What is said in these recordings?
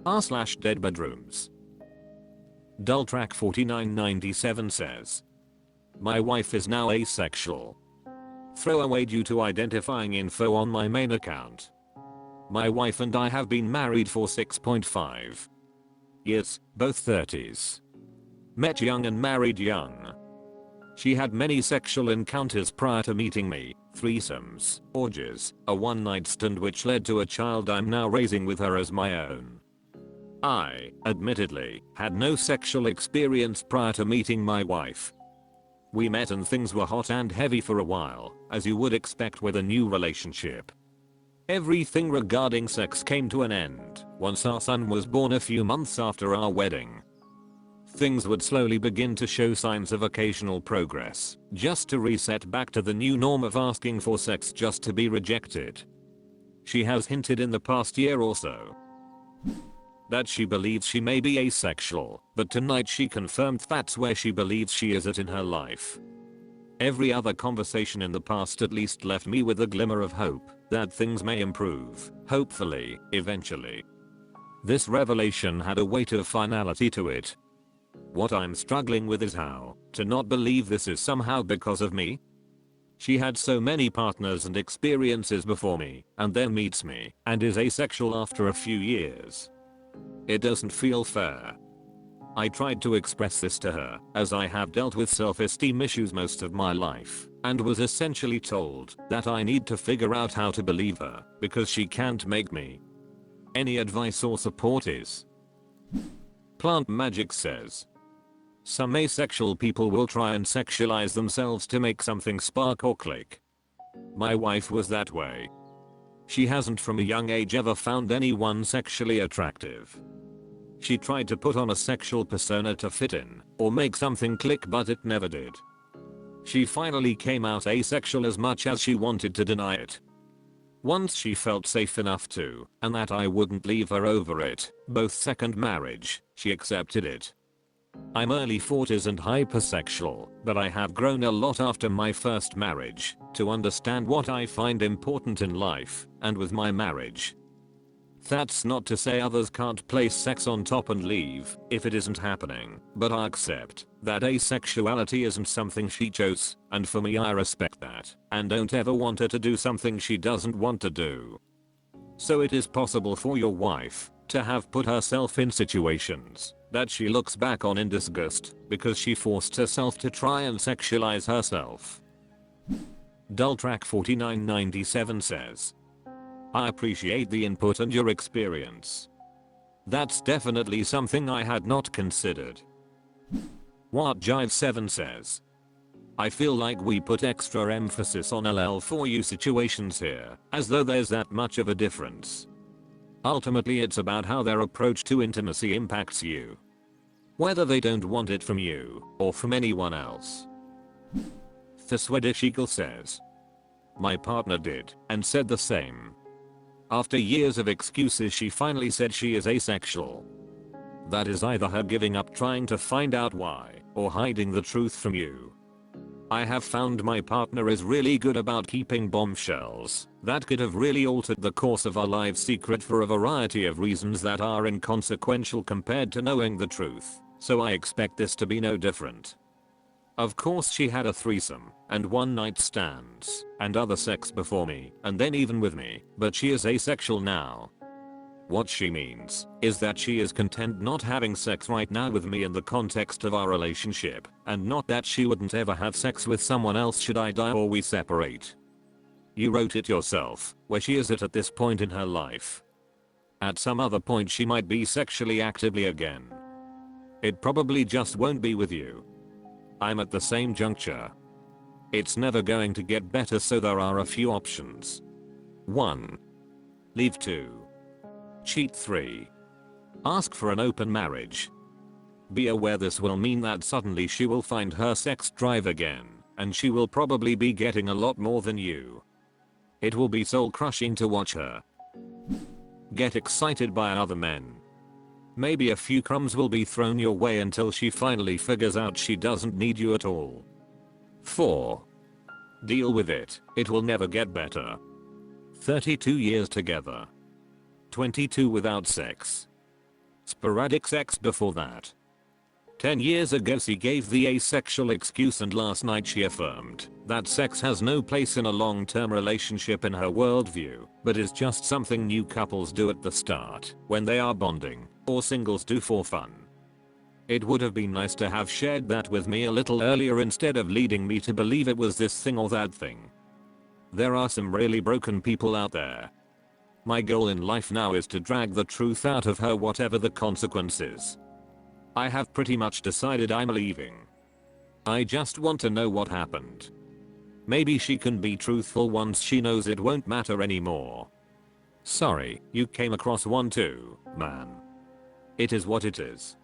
r/DeadBedrooms. Dulltrack 4997 says, my wife is now asexual. Throwaway due to identifying info on my main account. My wife and I have been married for 6.5 years, both 30s. Met young and married young. She had many sexual encounters prior to meeting me, threesomes, orgies, a one-night stand which led to a child I'm now raising with her as my own. I, admittedly, had no sexual experience prior to meeting my wife. We met and things were hot and heavy for a while, as you would expect with a new relationship. Everything regarding sex came to an end once our son was born a few months after our wedding. Things would slowly begin to show signs of occasional progress, just to reset back to the new norm of asking for sex just to be rejected. She has hinted in the past year or so that she believes she may be asexual, but tonight she confirmed that's where she believes she is at in her life. Every other conversation in the past at least left me with a glimmer of hope that things may improve, hopefully, eventually. This revelation had a weight of finality to it. What I'm struggling with is how to not believe this is somehow because of me. She had so many partners and experiences before me, and then meets me, and is asexual after a few years. It doesn't feel fair. I tried to express this to her, as I have dealt with self-esteem issues most of my life, and was essentially told that I need to figure out how to believe her, because she can't make me. Any advice or support is? Plant Magic says, some asexual people will try and sexualize themselves to make something spark or click. My wife was that way. She hasn't from a young age ever found anyone sexually attractive. She tried to put on a sexual persona to fit in, or make something click, but it never did. She finally came out asexual as much as she wanted to deny it. Once she felt safe enough to, and that I wouldn't leave her over it, both second marriage, she accepted it. I'm early 40s and hypersexual, but I have grown a lot after my first marriage to understand what I find important in life, and with my marriage. That's not to say others can't place sex on top and leave if it isn't happening, but I accept that asexuality isn't something she chose, and for me I respect that, and don't ever want her to do something she doesn't want to do. So it is possible for your wife to have put herself in situations that she looks back on in disgust because she forced herself to try and sexualize herself. Dulltrack 4997 says, I appreciate the input and your experience. That's definitely something I had not considered. What Jive 7 says, I feel like we put extra emphasis on LL for you situations here, as though there's that much of a difference. Ultimately it's about how their approach to intimacy impacts you. Whether they don't want it from you, or from anyone else. The Swedish Eagle says, my partner did, and said the same. After years of excuses she finally said she is asexual. That is either her giving up trying to find out why, or hiding the truth from you. I have found my partner is really good about keeping bombshells that could have really altered the course of our lives secret for a variety of reasons that are inconsequential compared to knowing the truth, so I expect this to be no different. Of course she had a threesome, and one night stands, and other sex before me, and then even with me, but she is asexual now. What she means is that she is content not having sex right now with me in the context of our relationship, and not that she wouldn't ever have sex with someone else should I die or we separate. You wrote it yourself, where she is at this point in her life. At some other point she might be sexually actively again. It probably just won't be with you. I'm at the same juncture. It's never going to get better, so there are a few options. 1. Leave. 2. Cheat. 3. Ask for an open marriage. Be aware this will mean that suddenly she will find her sex drive again, and she will probably be getting a lot more than you. It will be soul crushing to watch her get excited by other men. Maybe a few crumbs will be thrown your way until she finally figures out she doesn't need you at all. 4. Deal with it, it will never get better. 32 years together. 22 without sex. Sporadic sex before that. 10 years ago she gave the asexual excuse, and last night she affirmed that sex has no place in a long-term relationship in her worldview, but is just something new couples do at the start when they are bonding, or singles do for fun. It would have been nice to have shared that with me a little earlier instead of leading me to believe it was this thing or that thing. There are some really broken people out there. My goal in life now is to drag the truth out of her, whatever the consequences. I have pretty much decided I'm leaving. I just want to know what happened. Maybe she can be truthful once she knows it won't matter anymore. Sorry, you came across one too, man. It is what it is.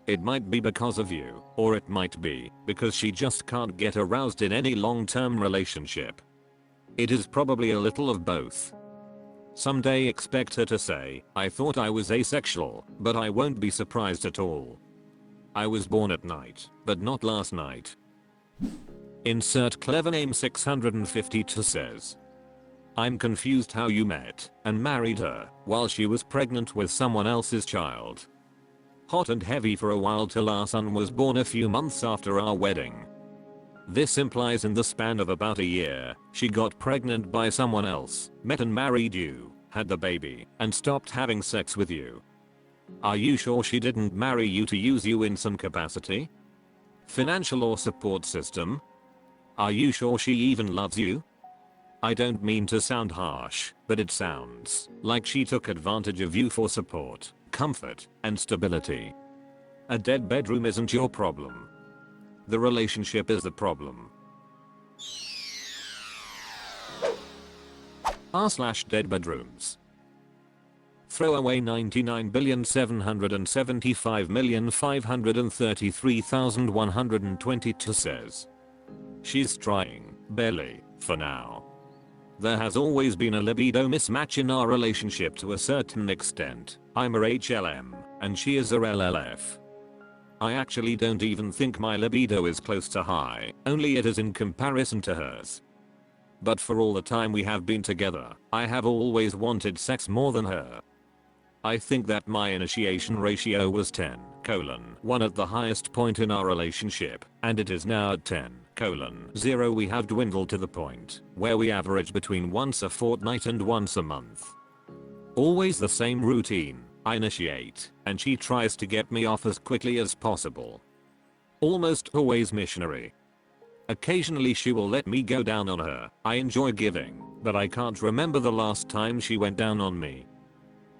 It might be because of you, or it might be because she just can't get aroused in any long-term relationship. It is probably a little of both. Someday expect her to say, I thought I was asexual, but I won't be surprised at all. I was born at night, but not last night. Insert clever name 652 says. I'm confused how you met and married her while she was pregnant with someone else's child. Hot and heavy for a while till our son was born a few months after our wedding. This implies in the span of about a year, she got pregnant by someone else, met and married you, had the baby, and stopped having sex with you. Are you sure she didn't marry you to use you in some capacity? Financial or support system? Are you sure she even loves you? I don't mean to sound harsh, but it sounds like she took advantage of you for support, comfort, and stability. A dead bedroom isn't your problem. The relationship is the problem. r/DeadBedrooms. Throw away 99,775,533,122 says. She's trying, barely, for now. There has always been a libido mismatch in our relationship to a certain extent. I'm a HLM, and she is a LLF. I actually don't even think my libido is close to high, only it is in comparison to hers. But for all the time we have been together, I have always wanted sex more than her. I think that my initiation ratio was 10:1 at the highest point in our relationship, and it is now at 10:0. We have dwindled to the point where we average between once a fortnight and once a month. Always the same routine. I initiate, and she tries to get me off as quickly as possible. Almost always missionary. Occasionally she will let me go down on her. I enjoy giving, but I can't remember the last time she went down on me.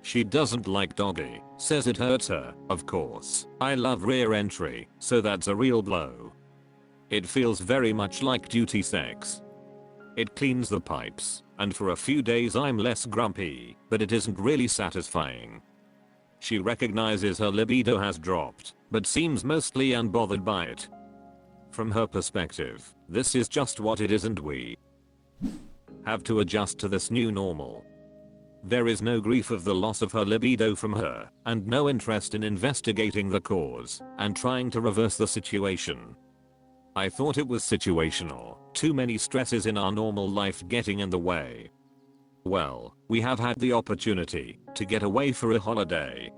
She doesn't like doggy, says it hurts her, of course. I love rear entry, so that's a real blow. It feels very much like duty sex. It cleans the pipes, and for a few days I'm less grumpy, but it isn't really satisfying. She recognizes her libido has dropped, but seems mostly unbothered by it. From her perspective, this is just what it is, and we have to adjust to this new normal. There is no grief of the loss of her libido from her, and no interest in investigating the cause and trying to reverse the situation. I thought it was situational, too many stresses in our normal life getting in the way. Well, we have had the opportunity to get away for a holiday.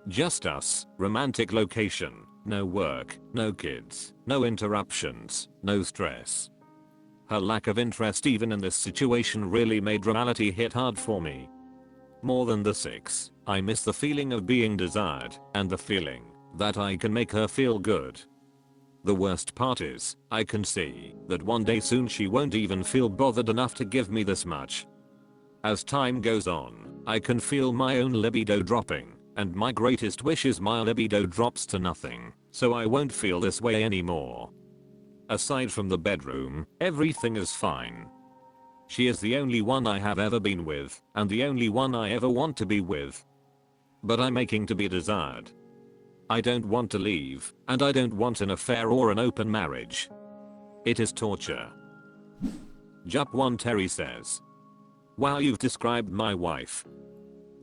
Just us, romantic location, no work, no kids, no interruptions, no stress. Her lack of interest even in this situation really made reality hit hard for me. More than the sex, I miss the feeling of being desired and the feeling that I can make her feel good. The worst part is, I can see that one day soon she won't even feel bothered enough to give me this much. As time goes on, I can feel my own libido dropping, and my greatest wish is my libido drops to nothing, so I won't feel this way anymore. Aside from the bedroom, everything is fine. She is the only one I have ever been with, and the only one I ever want to be with. But I'm aching to be desired. I don't want to leave, and I don't want an affair or an open marriage. It is torture. Jup1 Terry says. Wow, you've described my wife.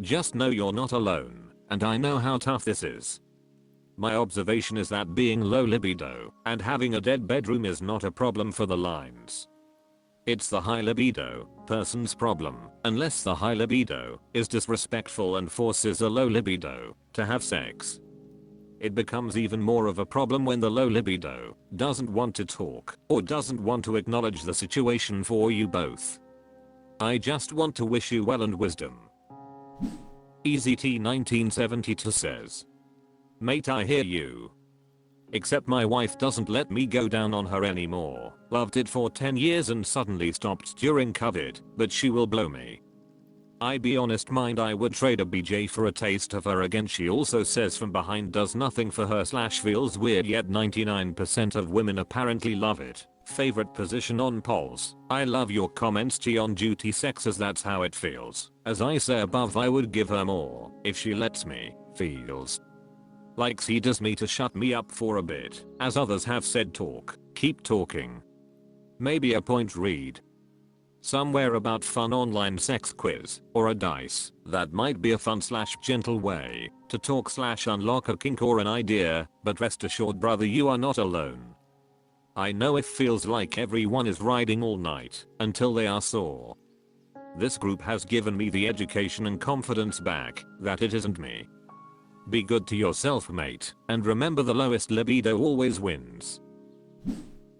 Just know you're not alone, and I know how tough this is. My observation is that being low libido and having a dead bedroom is not a problem for the lines. It's the high libido person's problem, unless the high libido is disrespectful and forces a low libido to have sex. It becomes even more of a problem when the low libido doesn't want to talk or doesn't want to acknowledge the situation for you both. I just want to wish you well and wisdom. EasyT1972 says, mate, I hear you. Except my wife doesn't let me go down on her anymore. Loved it for 10 years and suddenly stopped during COVID, but she will blow me. I be honest, mind I would trade a BJ for a taste of her again. She also says from behind does nothing for her / feels weird, yet 99% of women apparently love it. Favorite position on polls. I love your comments, G on duty sex, as that's how it feels. As I say above, I would give her more if she lets me. Feels like she does me to shut me up for a bit. As others have said, talk, keep talking. Maybe a point read somewhere about fun online sex quiz or a dice. That might be a fun / gentle way to talk / unlock a kink or an idea, but rest assured brother, you are not alone. I know it feels like everyone is riding all night until they are sore. This group has given me the education and confidence back that it isn't me. Be good to yourself, mate, and remember the lowest libido always wins.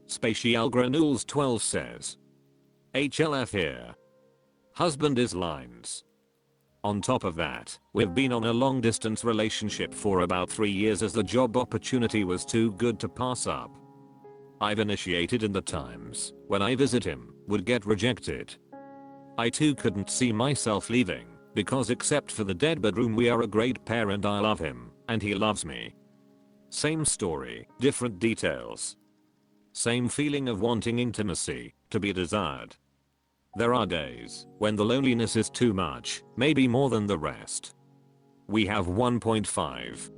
Spatial Granules 12 says, HLF here. Husband is lines. On top of that, we've been on a long distance relationship for about 3 years as the job opportunity was too good to pass up. I've initiated in the times when I visit him would get rejected. I too couldn't see myself leaving because except for the dead bedroom we are a great pair and I love him and he loves me. Same story, different details. Same feeling of wanting intimacy, to be desired. There are days when the loneliness is too much, maybe more than the rest. We have 1.5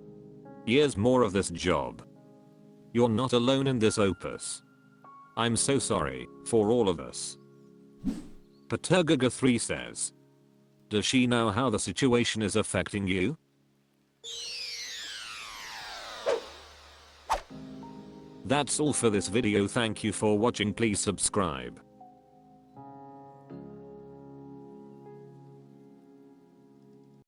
years more of this job. You're not alone in this opus. I'm so sorry for all of us. Patergaga 3 says, does she know how the situation is affecting you? That's all for this video. Thank you for watching. Please subscribe.